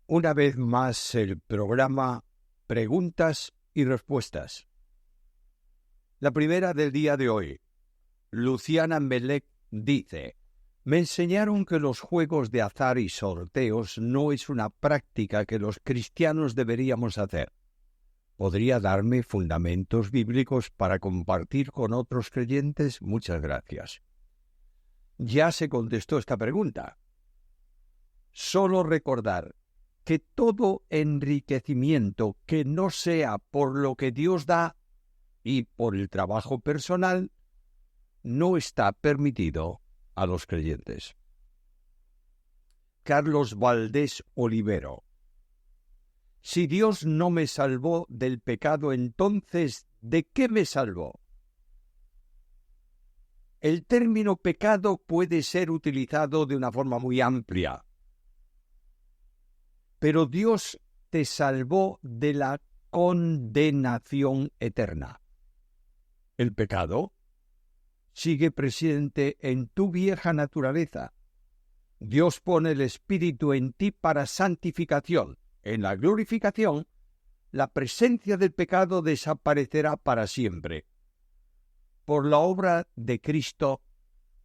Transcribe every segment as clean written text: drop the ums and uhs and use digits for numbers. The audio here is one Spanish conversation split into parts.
Una vez más el programa Preguntas y Respuestas. La primera del día de hoy. Luciana Melec dice: me enseñaron que los juegos de azar y sorteos no es una práctica que los cristianos deberíamos hacer. ¿Podría darme fundamentos bíblicos para compartir con otros creyentes? Muchas gracias. Ya se contestó esta pregunta. Solo recordar que todo enriquecimiento que no sea por lo que Dios da y por el trabajo personal no está permitido a los creyentes. Carlos Valdés Olivero. Si Dios no me salvó del pecado, entonces, ¿de qué me salvó? El término pecado puede ser utilizado de una forma muy amplia. Pero Dios te salvó de la condenación eterna. El pecado sigue presente en tu vieja naturaleza. Dios pone el Espíritu en ti para santificación. En la glorificación, la presencia del pecado desaparecerá para siempre. Por la obra de Cristo,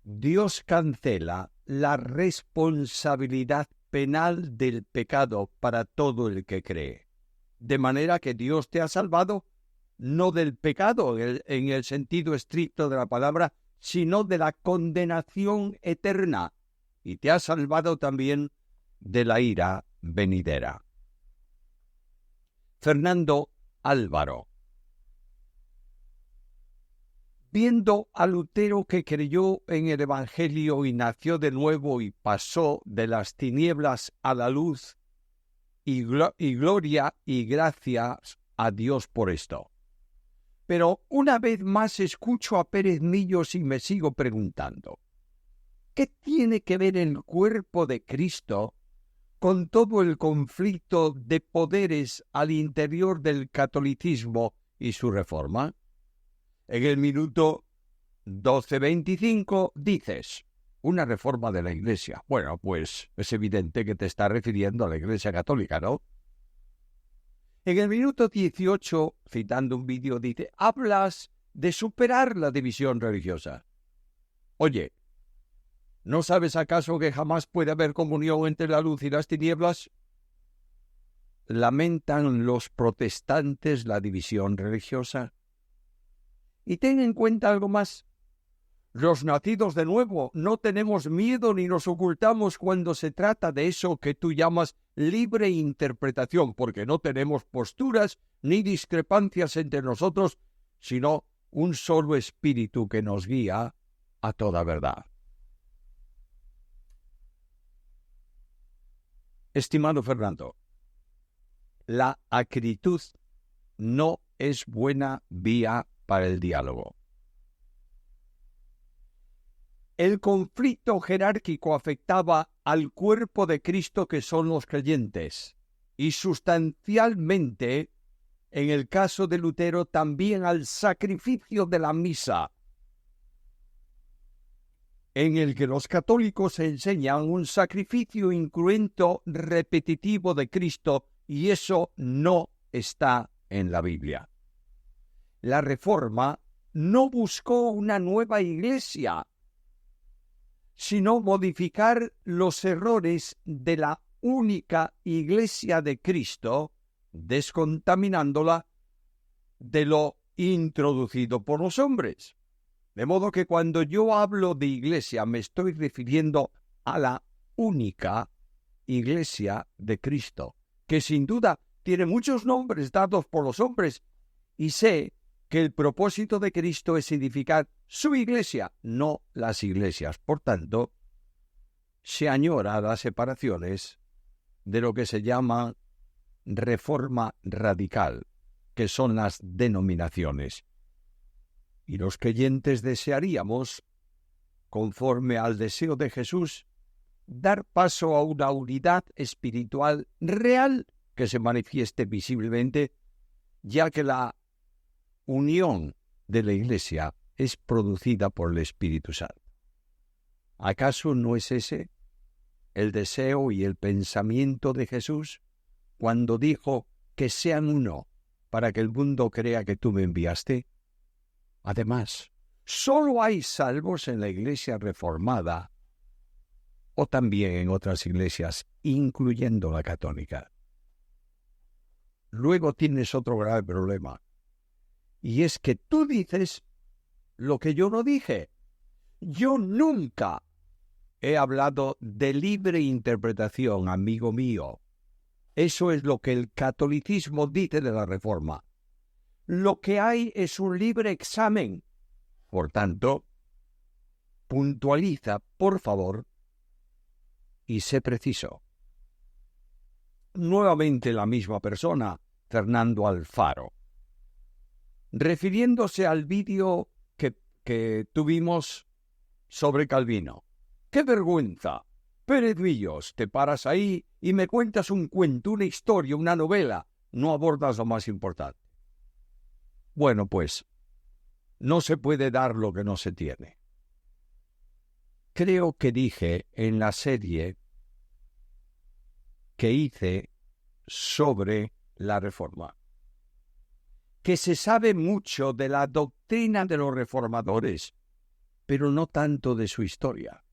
Dios cancela la responsabilidad penal del pecado para todo el que cree. De manera que Dios te ha salvado no del pecado en el sentido estricto de la palabra, sino de la condenación eterna, y te ha salvado también de la ira venidera. Fernando Álvaro. Viendo a Lutero, que creyó en el Evangelio y nació de nuevo y pasó de las tinieblas a la luz, y gloria y gracias a Dios por esto. Pero una vez más escucho a Pérez Millos y me sigo preguntando, ¿qué tiene que ver el cuerpo de Cristo con todo el conflicto de poderes al interior del catolicismo y su reforma? En el minuto 12:25 dices, una reforma de la Iglesia. Bueno, pues es evidente que te está refiriendo a la Iglesia Católica, ¿no? En el minuto 18, citando un vídeo, dice, hablas de superar la división religiosa. Oye, ¿no sabes acaso que jamás puede haber comunión entre la luz y las tinieblas? ¿Lamentan los protestantes la división religiosa? Y ten en cuenta algo más. Los nacidos de nuevo no tenemos miedo ni nos ocultamos cuando se trata de eso que tú llamas libre interpretación, porque no tenemos posturas ni discrepancias entre nosotros, sino un solo espíritu que nos guía a toda verdad. Estimado Fernando, la acritud no es buena vía para el diálogo. El conflicto jerárquico afectaba al cuerpo de Cristo, que son los creyentes, y sustancialmente, en el caso de Lutero, también al sacrificio de la misa, en el que los católicos enseñan un sacrificio incruento repetitivo de Cristo, y eso no está en la Biblia. La Reforma no buscó una nueva iglesia, sino modificar los errores de la única Iglesia de Cristo, descontaminándola de lo introducido por los hombres. De modo que cuando yo hablo de Iglesia me estoy refiriendo a la única Iglesia de Cristo, que sin duda tiene muchos nombres dados por los hombres, y sé que el propósito de Cristo es edificar su iglesia, no las iglesias. Por tanto, se añora las separaciones de lo que se llama reforma radical, que son las denominaciones. Y los creyentes desearíamos, conforme al deseo de Jesús, dar paso a una unidad espiritual real que se manifieste visiblemente, ya que la unión de la Iglesia es producida por el Espíritu Santo. ¿Acaso no es ese el deseo y el pensamiento de Jesús? cuando dijo que sean uno para que el mundo crea que tú me enviaste? Además, solo hay salvos en la Iglesia reformada o también en otras iglesias, incluyendo la católica. Luego tienes otro grave problema, y es que tú dices lo que yo no dije. Yo nunca he hablado de libre interpretación, amigo mío. Eso es lo que el catolicismo dice de la Reforma. Lo que hay es un libre examen. Por tanto, puntualiza, por favor, y sé preciso. Nuevamente la misma persona, Fernando Alfaro. Refiriéndose al vídeo que tuvimos sobre Calvino. ¡Qué vergüenza! Pérez Millos, te paras ahí y me cuentas un cuento, una historia, una novela. No abordas lo más importante. Bueno, pues, no se puede dar lo que no se tiene. Creo que dije en la serie que hice sobre la Reforma que se sabe mucho de la doctrina de los reformadores, pero no tanto de su historia.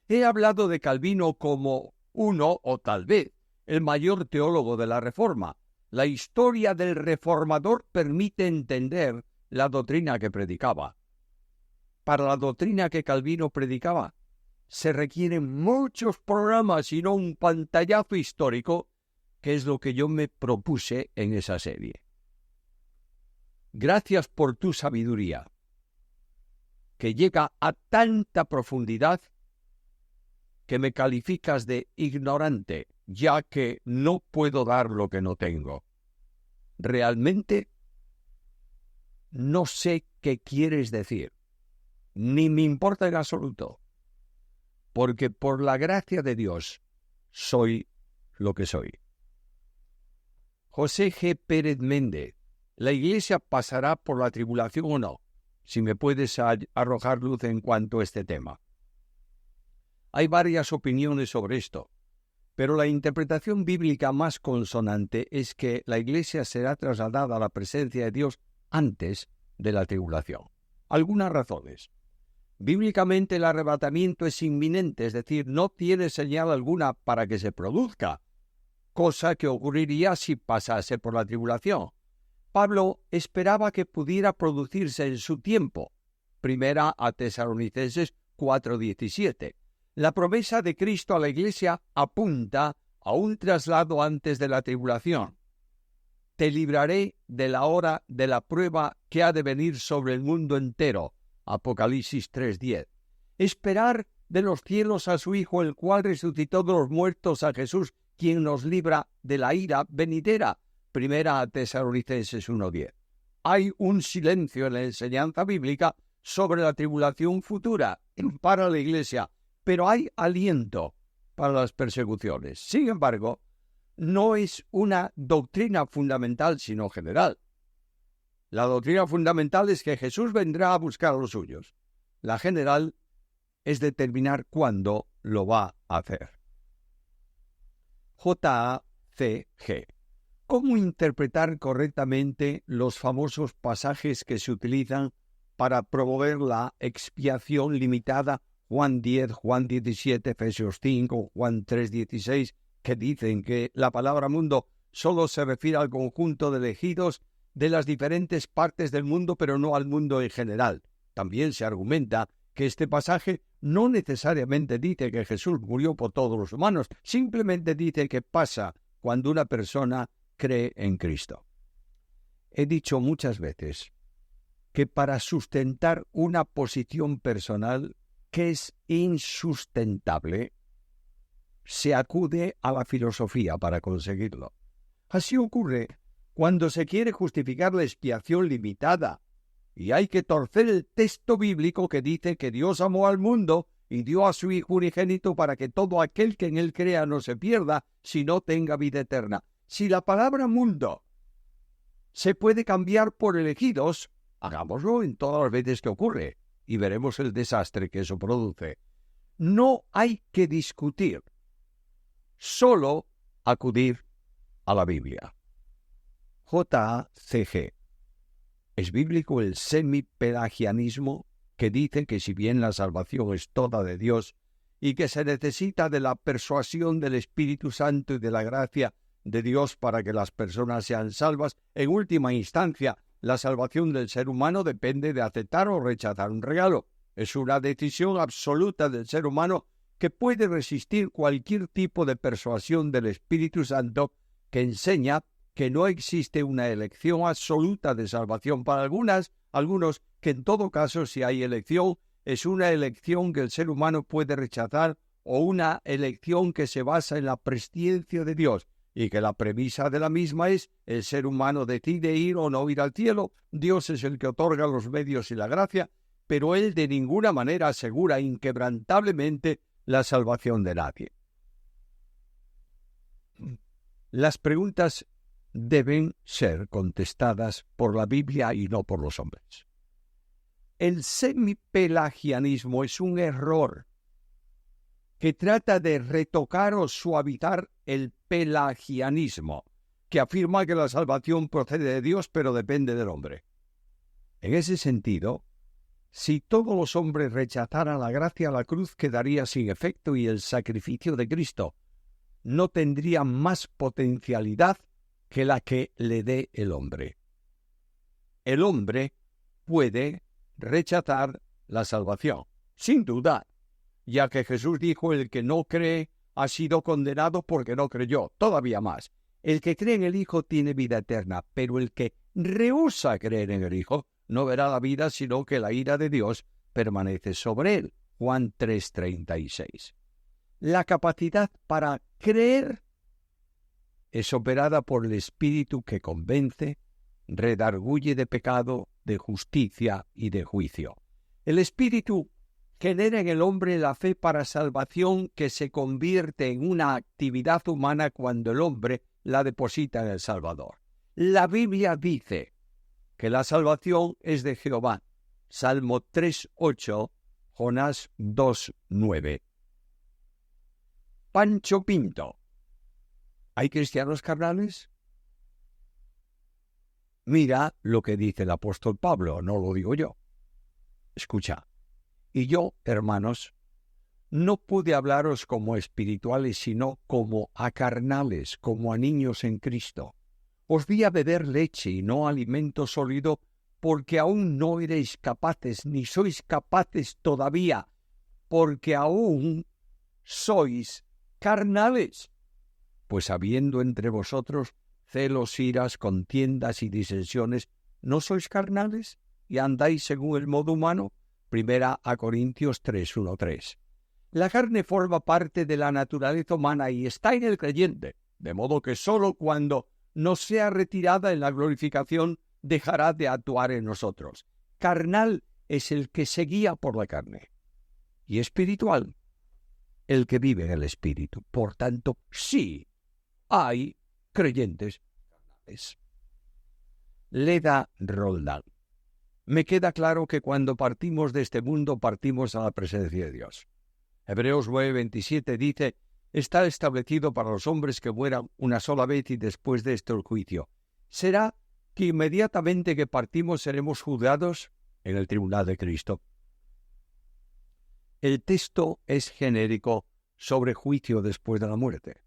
He hablado de Calvino como uno, o tal vez, el mayor teólogo de la Reforma. La historia del reformador permite entender la doctrina que predicaba. Para la doctrina que Calvino predicaba, se requieren muchos programas y no un pantallazo histórico, que es lo que yo me propuse en esa serie. Gracias por tu sabiduría, que llega a tanta profundidad que me calificas de ignorante, ya que no puedo dar lo que no tengo. Realmente no sé qué quieres decir, ni me importa en absoluto, porque por la gracia de Dios soy lo que soy. José G. Pérez Méndez, ¿la Iglesia pasará por la tribulación o no? Si me puedes arrojar luz en cuanto a este tema. Hay varias opiniones sobre esto, pero la interpretación bíblica más consonante es que la Iglesia será trasladada a la presencia de Dios antes de la tribulación. Algunas razones. Bíblicamente el arrebatamiento es inminente, es decir, no tiene señal alguna para que se produzca, cosa que ocurriría si pasase por la tribulación. Pablo esperaba que pudiera producirse en su tiempo. Primera a Tesalonicenses 4:17. La promesa de Cristo a la Iglesia apunta a un traslado antes de la tribulación. Te libraré de la hora de la prueba que ha de venir sobre el mundo entero. Apocalipsis 3:10. Esperar de los cielos a su Hijo, el cual resucitó de los muertos, a Jesús, quien nos libra de la ira venidera. Primera a Tesalonicenses 1:10. Hay un silencio en la enseñanza bíblica sobre la tribulación futura para la Iglesia, pero hay aliento para las persecuciones. Sin embargo, no es una doctrina fundamental, sino general. La doctrina fundamental es que Jesús vendrá a buscar a los suyos. La general es determinar cuándo lo va a hacer. JACG. ¿Cómo interpretar correctamente los famosos pasajes que se utilizan para promover la expiación limitada? Juan 10, Juan 17, Efesios 5, Juan 3:16, que dicen que la palabra mundo solo se refiere al conjunto de elegidos de las diferentes partes del mundo, pero no al mundo en general. También se argumenta que este pasaje no necesariamente dice que Jesús murió por todos los humanos, simplemente dice que pasa cuando una persona cree en Cristo. He dicho muchas veces que para sustentar una posición personal que es insustentable, se acude a la filosofía para conseguirlo. Así ocurre cuando se quiere justificar la expiación limitada, y hay que torcer el texto bíblico que dice que Dios amó al mundo y dio a su Hijo unigénito para que todo aquel que en él crea no se pierda, sino tenga vida eterna. Si la palabra mundo se puede cambiar por elegidos, hagámoslo en todas las veces que ocurre, y veremos el desastre que eso produce. No hay que discutir, solo acudir a la Biblia. J.A.C.G. ¿Es bíblico el semipelagianismo que dice que si bien la salvación es toda de Dios y que se necesita de la persuasión del Espíritu Santo y de la gracia de Dios para que las personas sean salvas, en última instancia, la salvación del ser humano depende de aceptar o rechazar un regalo? Es una decisión absoluta del ser humano que puede resistir cualquier tipo de persuasión del Espíritu Santo que enseña que no existe una elección absoluta de salvación para algunos que en todo caso si hay elección, es una elección que el ser humano puede rechazar o una elección que se basa en la presciencia de Dios y que la premisa de la misma es el ser humano decide ir o no ir al cielo, Dios es el que otorga los medios y la gracia, pero Él de ninguna manera asegura inquebrantablemente la salvación de nadie. Las preguntas deben ser contestadas por la Biblia y no por los hombres. El semipelagianismo es un error que trata de retocar o suavizar el pelagianismo, que afirma que la salvación procede de Dios pero depende del hombre. En ese sentido, si todos los hombres rechazaran la gracia, la cruz quedaría sin efecto y el sacrificio de Cristo no tendría más potencialidad que la que le dé el hombre. El hombre puede rechazar la salvación, sin duda, ya que Jesús dijo: el que no cree ha sido condenado porque no creyó. Todavía más, el que cree en el Hijo tiene vida eterna, pero el que rehúsa creer en el Hijo no verá la vida, sino que la ira de Dios permanece sobre él. Juan 3:36. La capacidad para creer es operada por el Espíritu que convence, redarguye de pecado, de justicia y de juicio. El Espíritu genera en el hombre la fe para salvación que se convierte en una actividad humana cuando el hombre la deposita en el Salvador. La Biblia dice que la salvación es de Jehová. Salmo 3:8, Jonás 2:9. Pancho Pinto. ¿Hay cristianos carnales? Mira lo que dice el apóstol Pablo, no lo digo yo. Escucha. Y yo, hermanos, no pude hablaros como espirituales, sino como a carnales, como a niños en Cristo. Os di a beber leche y no alimento sólido, porque aún no erais capaces, ni sois capaces todavía, porque aún sois carnales. Pues habiendo entre vosotros celos, iras, contiendas y disensiones, ¿no sois carnales y andáis según el modo humano? 1 Corintios 3:1-3. La carne forma parte de la naturaleza humana y está en el creyente, de modo que sólo cuando no sea retirada en la glorificación dejará de actuar en nosotros. Carnal es el que se guía por la carne, y espiritual el que vive en el Espíritu. Por tanto, sí hay creyentes carnales. Leda Roldán. Me queda claro que cuando partimos de este mundo partimos a la presencia de Dios. Hebreos 9:27 dice: está establecido para los hombres que mueran una sola vez y después de esto el juicio. ¿Será que inmediatamente que partimos seremos juzgados en el tribunal de Cristo? El texto es genérico sobre juicio después de la muerte.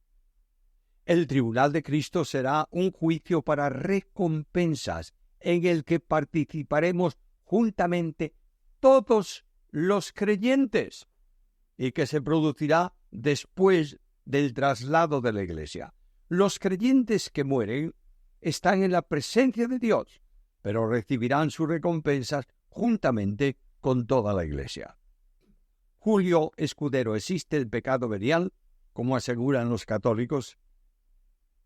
El tribunal de Cristo será un juicio para recompensas en el que participaremos juntamente todos los creyentes y que se producirá después del traslado de la Iglesia. Los creyentes que mueren están en la presencia de Dios, pero recibirán sus recompensas juntamente con toda la Iglesia. Julio Escudero, ¿existe el pecado venial, como aseguran los católicos?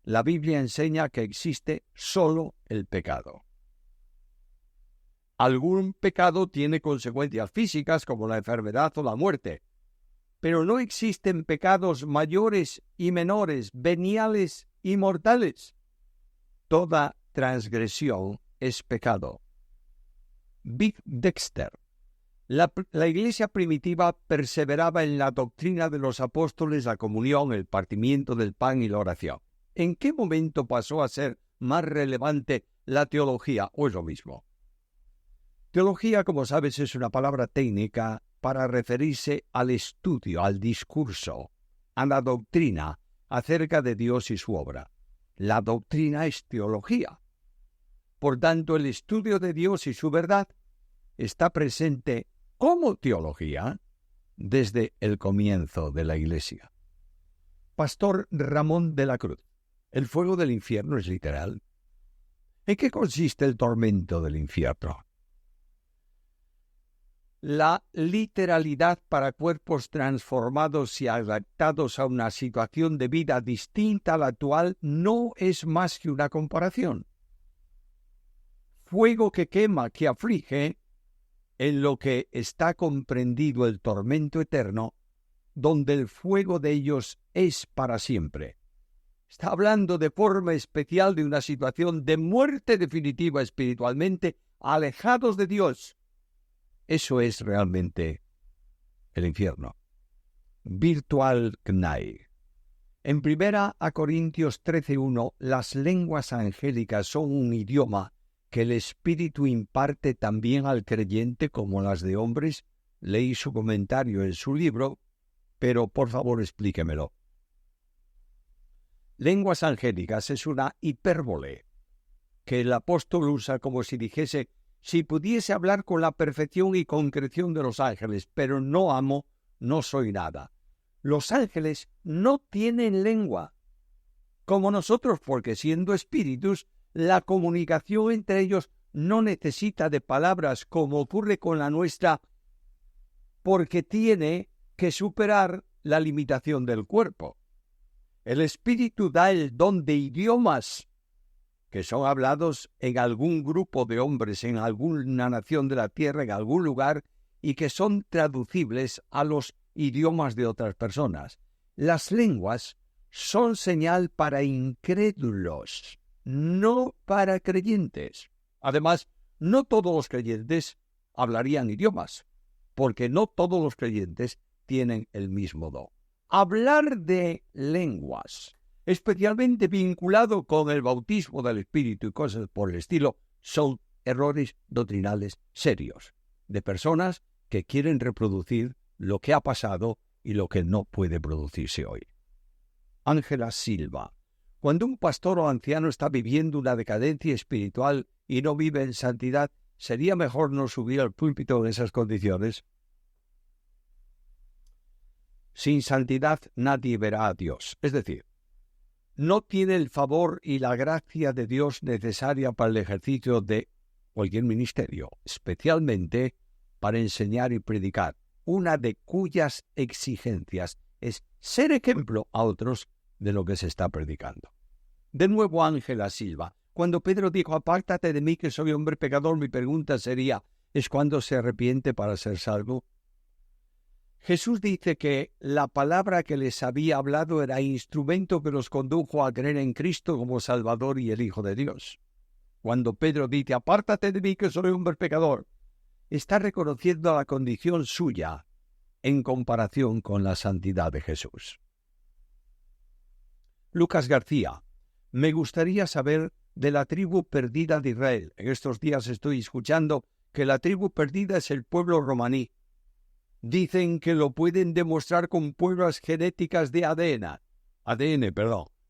La Biblia enseña que existe solo el pecado. Algún pecado tiene consecuencias físicas como la enfermedad o la muerte, pero no existen pecados mayores y menores, veniales y mortales. Toda transgresión es pecado. Big Dexter. La iglesia primitiva perseveraba en la doctrina de los apóstoles, la comunión, el partimiento del pan y la oración. ¿En qué momento pasó a ser más relevante la teología o es lo mismo? Teología, como sabes, es una palabra técnica para referirse al estudio, al discurso, a la doctrina acerca de Dios y su obra. La doctrina es teología. Por tanto, el estudio de Dios y su verdad está presente como teología desde el comienzo de la Iglesia. Pastor Ramón de la Cruz, ¿el fuego del infierno es literal? ¿En qué consiste el tormento del infierno? La literalidad para cuerpos transformados y adaptados a una situación de vida distinta a la actual no es más que una comparación. Fuego que quema, que aflige, en lo que está comprendido el tormento eterno, donde el fuego de ellos es para siempre. Está hablando de forma especial de una situación de muerte definitiva espiritualmente, alejados de Dios. Eso es realmente el infierno. Virtual Gnai. En 1 Corintios 13:1, las lenguas angélicas son un idioma que el Espíritu imparte también al creyente como las de hombres. Leí su comentario en su libro, pero por favor explíquemelo. Lenguas angélicas es una hipérbole que el apóstol usa como si dijese: si pudiese hablar con la perfección y concreción de los ángeles, pero no amo, no soy nada. Los ángeles no tienen lengua, como nosotros, porque siendo espíritus, la comunicación entre ellos no necesita de palabras como ocurre con la nuestra, porque tiene que superar la limitación del cuerpo. El espíritu da el don de idiomas que son hablados en algún grupo de hombres, en alguna nación de la tierra, en algún lugar, y que son traducibles a los idiomas de otras personas. Las lenguas son señal para incrédulos, no para creyentes. Además, no todos los creyentes hablarían idiomas, porque no todos los creyentes tienen el mismo don. Hablar de lenguas, especialmente vinculado con el bautismo del Espíritu y cosas por el estilo, son errores doctrinales serios de personas que quieren reproducir lo que ha pasado y lo que no puede producirse hoy. Ángela Silva. Cuando un pastor o anciano está viviendo una decadencia espiritual y no vive en santidad, ¿sería mejor no subir al púlpito en esas condiciones? Sin santidad nadie verá a Dios. Es decir, no tiene el favor y la gracia de Dios necesaria para el ejercicio de cualquier ministerio, especialmente para enseñar y predicar, una de cuyas exigencias es ser ejemplo a otros de lo que se está predicando. De nuevo Ángela Silva. Cuando Pedro dijo: apártate de mí que soy hombre pecador, mi pregunta sería: ¿es cuando se arrepiente para ser salvo? Jesús dice que la palabra que les había hablado era instrumento que los condujo a creer en Cristo como Salvador y el Hijo de Dios. Cuando Pedro dice: apártate de mí que soy hombre pecador, está reconociendo la condición suya en comparación con la santidad de Jesús. Lucas García. Me gustaría saber de la tribu perdida de Israel. En estos días estoy escuchando que la tribu perdida es el pueblo romaní. Dicen que lo pueden demostrar con pruebas genéticas de ADN.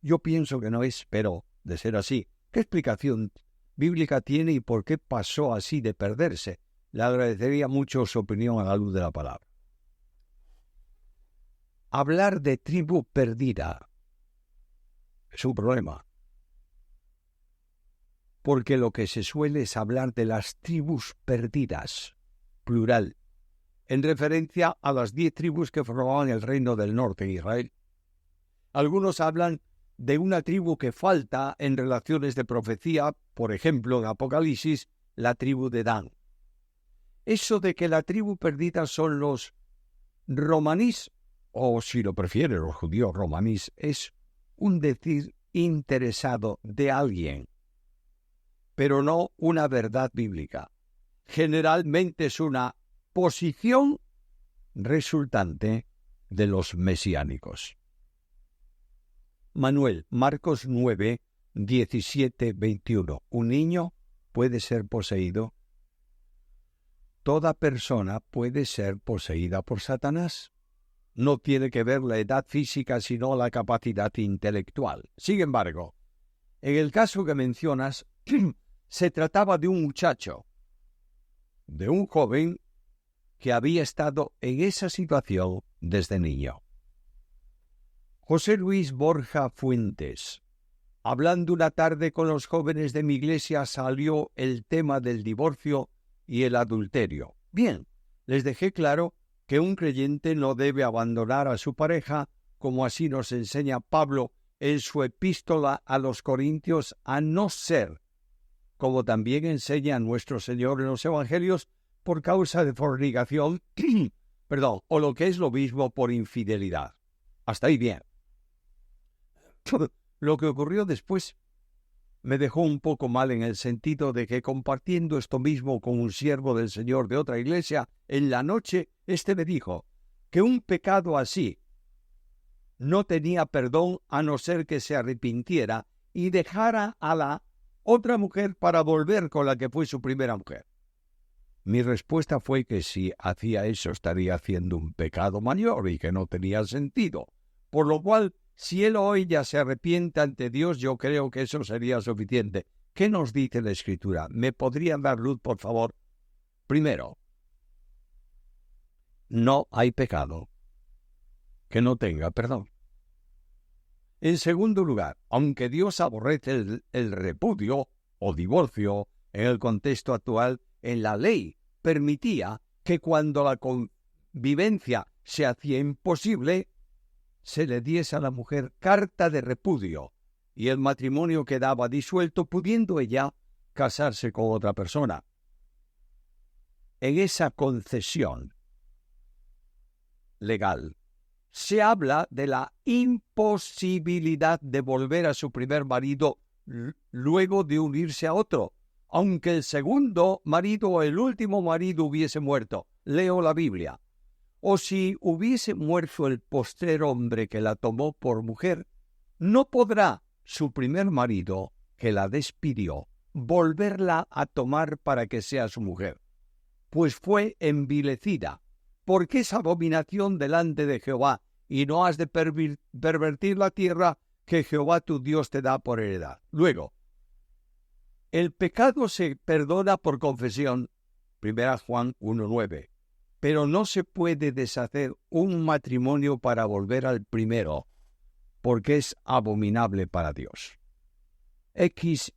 Yo pienso que no es, pero de ser así, ¿qué explicación bíblica tiene y por qué pasó así de perderse? Le agradecería mucho su opinión a la luz de la palabra. Hablar de tribu perdida es un problema, porque lo que se suele es hablar de las tribus perdidas, plural, en referencia a las 10 tribus que formaban el reino del norte de Israel. Algunos hablan de una tribu que falta en relaciones de profecía, por ejemplo, en Apocalipsis, la tribu de Dan. Eso de que la tribu perdida son los romanís, o si lo prefiere, los judíos romanís, es un decir interesado de alguien, pero no una verdad bíblica. Generalmente es una posición resultante de los mesiánicos. Manuel, Marcos 9, 17, 21. ¿Un niño puede ser poseído? Toda persona puede ser poseída por Satanás. No tiene que ver la edad física, sino la capacidad intelectual. Sin embargo, en el caso que mencionas, se trataba de un muchacho, de un joven que había estado en esa situación desde niño. José Luis Borja Fuentes, hablando una tarde con los jóvenes de mi iglesia, salió el tema del divorcio y el adulterio. Bien, les dejé claro que un creyente no debe abandonar a su pareja, como así nos enseña Pablo en su epístola a los Corintios, a no ser, como también enseña nuestro Señor en los Evangelios, por causa de fornicación, o lo que es lo mismo, por infidelidad. Hasta ahí bien. Lo que ocurrió después me dejó un poco mal en el sentido de que, compartiendo esto mismo con un siervo del Señor de otra iglesia, en la noche me dijo que un pecado así no tenía perdón a no ser que se arrepintiera y dejara a la otra mujer para volver con la que fue su primera mujer. Mi respuesta fue que si hacía eso estaría haciendo un pecado mayor y que no tenía sentido, por lo cual, si él o ella se arrepiente ante Dios, yo creo que eso sería suficiente. ¿Qué nos dice la Escritura? ¿Me podrían dar luz, por favor? Primero, no hay pecado que no tenga perdón. En segundo lugar, aunque Dios aborrece el repudio o divorcio en el contexto actual, en la ley permitía que cuando la convivencia se hacía imposible, se le diese a la mujer carta de repudio y el matrimonio quedaba disuelto, pudiendo ella casarse con otra persona. En esa concesión legal se habla de la imposibilidad de volver a su primer marido luego de unirse a otro, aunque el segundo marido o el último marido hubiese muerto. Leo la Biblia. O si hubiese muerto el postrer hombre que la tomó por mujer, no podrá su primer marido, que la despidió, volverla a tomar para que sea su mujer, pues fue envilecida, porque es abominación delante de Jehová, y no has de pervertir la tierra que Jehová tu Dios te da por heredad. Luego, el pecado se perdona por confesión, 1 Juan 1:9. Pero no se puede deshacer un matrimonio para volver al primero, porque es abominable para Dios. XY.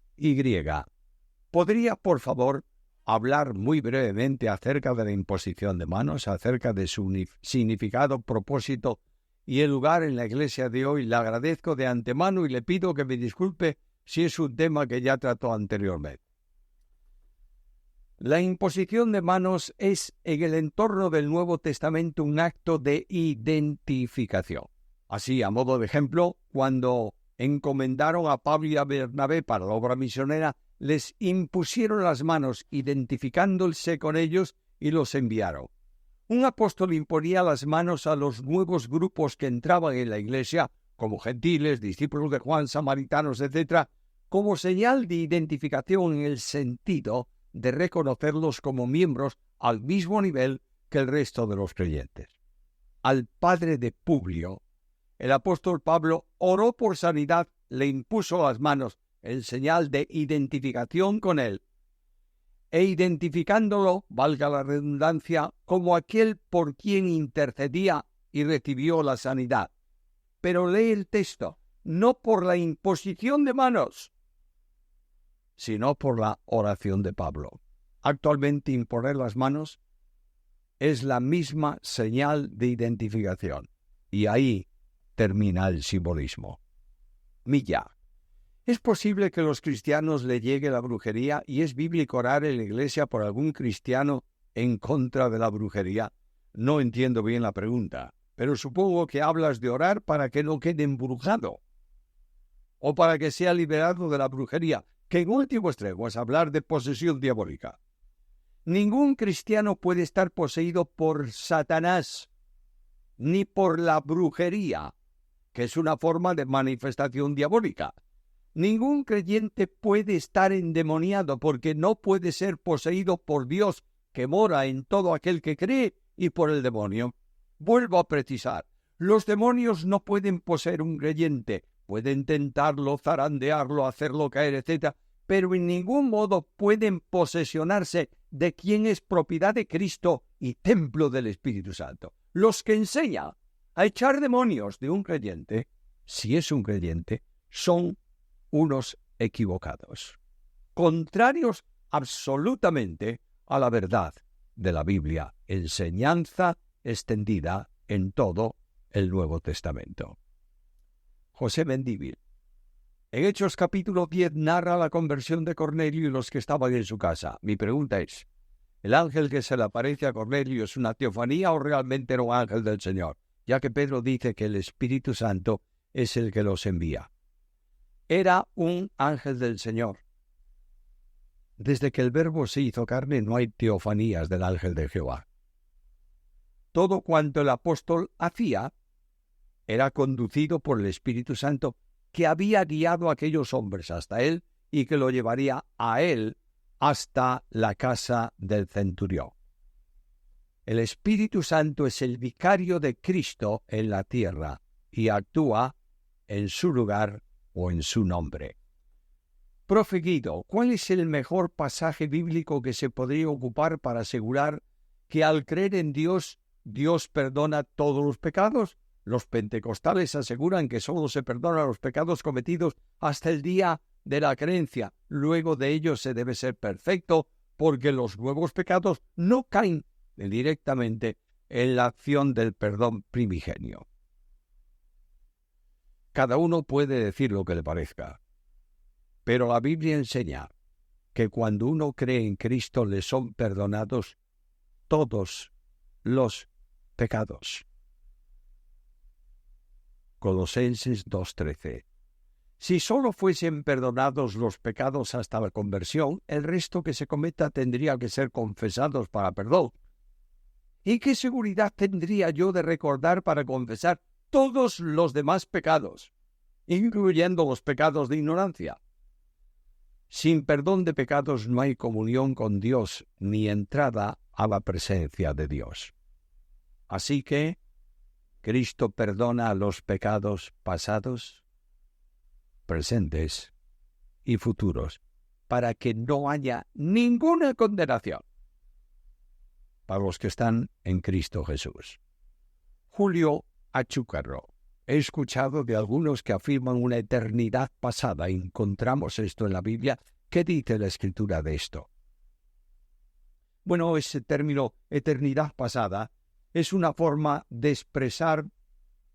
¿Podría, por favor, hablar muy brevemente acerca de la imposición de manos, acerca de su significado, propósito y el lugar en la iglesia de hoy? Le agradezco de antemano y le pido que me disculpe si es un tema que ya trató anteriormente. La imposición de manos es, en el entorno del Nuevo Testamento, un acto de identificación. Así, a modo de ejemplo, cuando encomendaron a Pablo y a Bernabé para la obra misionera, les impusieron las manos, identificándose con ellos, y los enviaron. Un apóstol imponía las manos a los nuevos grupos que entraban en la iglesia, como gentiles, discípulos de Juan, samaritanos, etc., como señal de identificación en el sentido de reconocerlos como miembros al mismo nivel que el resto de los creyentes. Al padre de Publio, el apóstol Pablo oró por sanidad, le impuso las manos en señal de identificación con él, e identificándolo, valga la redundancia, como aquel por quien intercedía y recibió la sanidad. Pero lee el texto, no por la imposición de manos, sino por la oración de Pablo. Actualmente, imponer las manos es la misma señal de identificación, y ahí termina el simbolismo. Milla. ¿Es posible que a los cristianos le llegue la brujería y es bíblico orar en la iglesia por algún cristiano en contra de la brujería? No entiendo bien la pregunta, pero supongo que hablas de orar para que no quede embrujado o para que sea liberado de la brujería, que en último extremo es hablar de posesión diabólica. Ningún cristiano puede estar poseído por Satanás, ni por la brujería, que es una forma de manifestación diabólica. Ningún creyente puede estar endemoniado porque no puede ser poseído por Dios, que mora en todo aquel que cree, y por el demonio. Vuelvo a precisar, los demonios no pueden poseer un creyente, pueden tentarlo, zarandearlo, hacerlo caer, etc., pero en ningún modo pueden posesionarse de quien es propiedad de Cristo y templo del Espíritu Santo. Los que enseñan a echar demonios de un creyente, si es un creyente, son unos equivocados, contrarios absolutamente a la verdad de la Biblia, enseñanza extendida en todo el Nuevo Testamento. José Mendívil, en Hechos capítulo 10 narra la conversión de Cornelio y los que estaban en su casa. Mi pregunta es, ¿el ángel que se le aparece a Cornelio es una teofanía o realmente era un ángel del Señor? Ya que Pedro dice que el Espíritu Santo es el que los envía. Era un ángel del Señor. Desde que el Verbo se hizo carne no hay teofanías del ángel de Jehová. Todo cuanto el apóstol hacía era conducido por el Espíritu Santo, que había guiado a aquellos hombres hasta él y que lo llevaría a él hasta la casa del centurión. El Espíritu Santo es el vicario de Cristo en la tierra y actúa en su lugar o en su nombre. Profe Guido, ¿cuál es el mejor pasaje bíblico que se podría ocupar para asegurar que al creer en Dios, Dios perdona todos los pecados? Los pentecostales aseguran que solo se perdonan los pecados cometidos hasta el día de la creencia. Luego de ello se debe ser perfecto, porque los nuevos pecados no caen directamente en la acción del perdón primigenio. Cada uno puede decir lo que le parezca, pero la Biblia enseña que cuando uno cree en Cristo le son perdonados todos los pecados. Colosenses 2:13. Si solo fuesen perdonados los pecados hasta la conversión, el resto que se cometa tendría que ser confesados para perdón. ¿Y qué seguridad tendría yo de recordar para confesar todos los demás pecados, incluyendo los pecados de ignorancia? Sin perdón de pecados no hay comunión con Dios ni entrada a la presencia de Dios. Así que Cristo perdona los pecados pasados, presentes y futuros, para que no haya ninguna condenación para los que están en Cristo Jesús. Julio Achúcarro. He escuchado de algunos que afirman una eternidad pasada. Encontramos esto en la Biblia. ¿Qué dice la Escritura de esto? Bueno, ese término eternidad pasada es una forma de expresar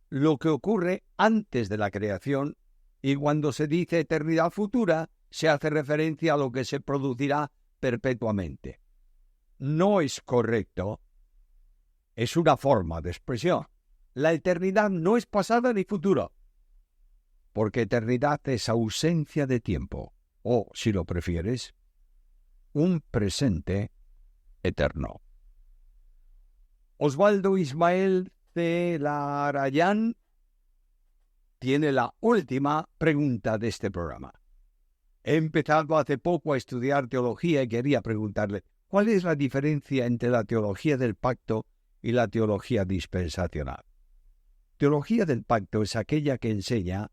lo que ocurre antes de la creación, y cuando se dice eternidad futura, se hace referencia a lo que se producirá perpetuamente. No es correcto, es una forma de expresión. La eternidad no es pasada ni futuro, porque eternidad es ausencia de tiempo, o, si lo prefieres, un presente eterno. Osvaldo Ismael Celarayán tiene la última pregunta de este programa. He empezado hace poco a estudiar teología y quería preguntarle, ¿cuál es la diferencia entre la teología del pacto y la teología dispensacional? Teología del pacto es aquella que enseña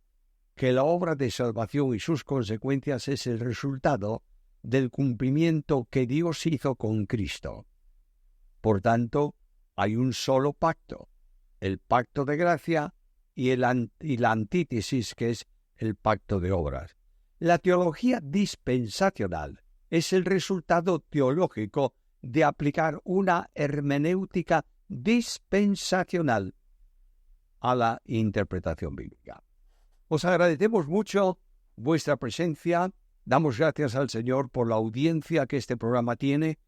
que la obra de salvación y sus consecuencias es el resultado del cumplimiento que Dios hizo con Cristo. Por tanto, hay un solo pacto, el pacto de gracia y la antítesis, que es el pacto de obras. La teología dispensacional es el resultado teológico de aplicar una hermenéutica dispensacional a la interpretación bíblica. Os agradecemos mucho vuestra presencia, damos gracias al Señor por la audiencia que este programa tiene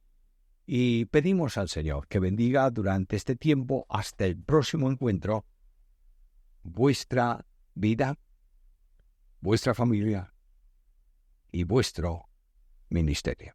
y pedimos al Señor que bendiga durante este tiempo hasta el próximo encuentro vuestra vida, vuestra familia y vuestro ministerio.